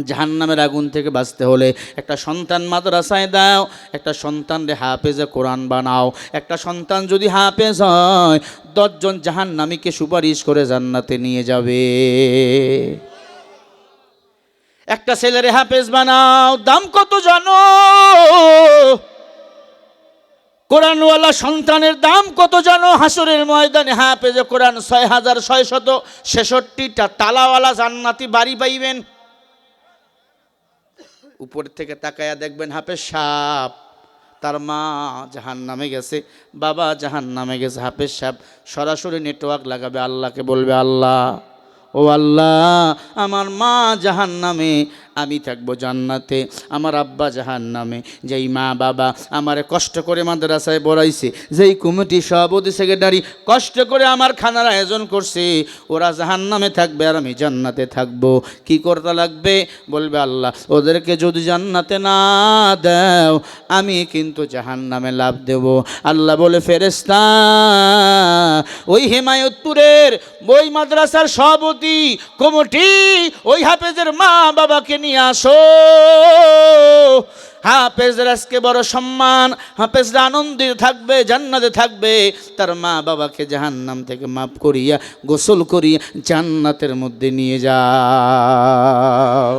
জাহান্নামের আগুন থেকে বাঁচতে হলে একটা সন্তান মাদ্রাসায় দাও, একটা সন্তানরে হাফেজে কোরআন বানাও। একটা সন্তান যদি হাফেজ হয় 10 জন জাহান্নামীকে সুপারিশ করে জান্নাতে নিয়ে যাবে। একটা ছেলেরে হাফেজ বানাও, দাম কত জানো? কোরআনওয়ালা সন্তানের দাম কত জানো? হাসরের ময়দানে হাফেজে কোরআন 6666টা তালাওয়ালা জান্নাতি বাড়ি পাইবেন। উপর থেকে তাকায়া দেখবেন হাফেজ সাহেব, তার মা জাহান্নামে গেছে, বাবা জাহান্নামে গেছে। হাফেজ সাহেব সরাসরি নেটওয়ার্ক লাগাবে, আল্লাহকে বলবে, আল্লাহ, ও আল্লাহ, আমার মা জাহান্নামে, আমি থাকবো জান্নাতে। আমার আব্বা জাহান্নামে, যেই মা বাবা আমারে কষ্ট করে মাদ্রাসায় পড়াইছে, যেই কমিটি সভাপতি সেক্রেটারি কষ্ট করে আমার খানার আয়োজন করছে, ওরা জাহান্নামে থাকবে আর আমি জান্নাতে থাকবো। কি করতে লাগবে? বলবে, আল্লাহ, ওদেরকে যদি জান্নাতে না দাও আমি কিন্তু জাহান্নামে লাভ দেব। আল্লাহ বলে, ফেরেশতা, ওই হেমায়তপুরের ওই মাদ্রাসার সভাপতি কমিটি ওই হাফেজের মা বাবাকে নিয়ে আসো। হাফেজের আজকে বড় সম্মান, হাফেজরা আনন্দিত থাকবে, জান্নাতে থাকবে। তার মা বাবাকে জাহান্নাম থেকে মাফ করিয়া গোসল করিয়া জান্নাতের মধ্যে নিয়ে যাও।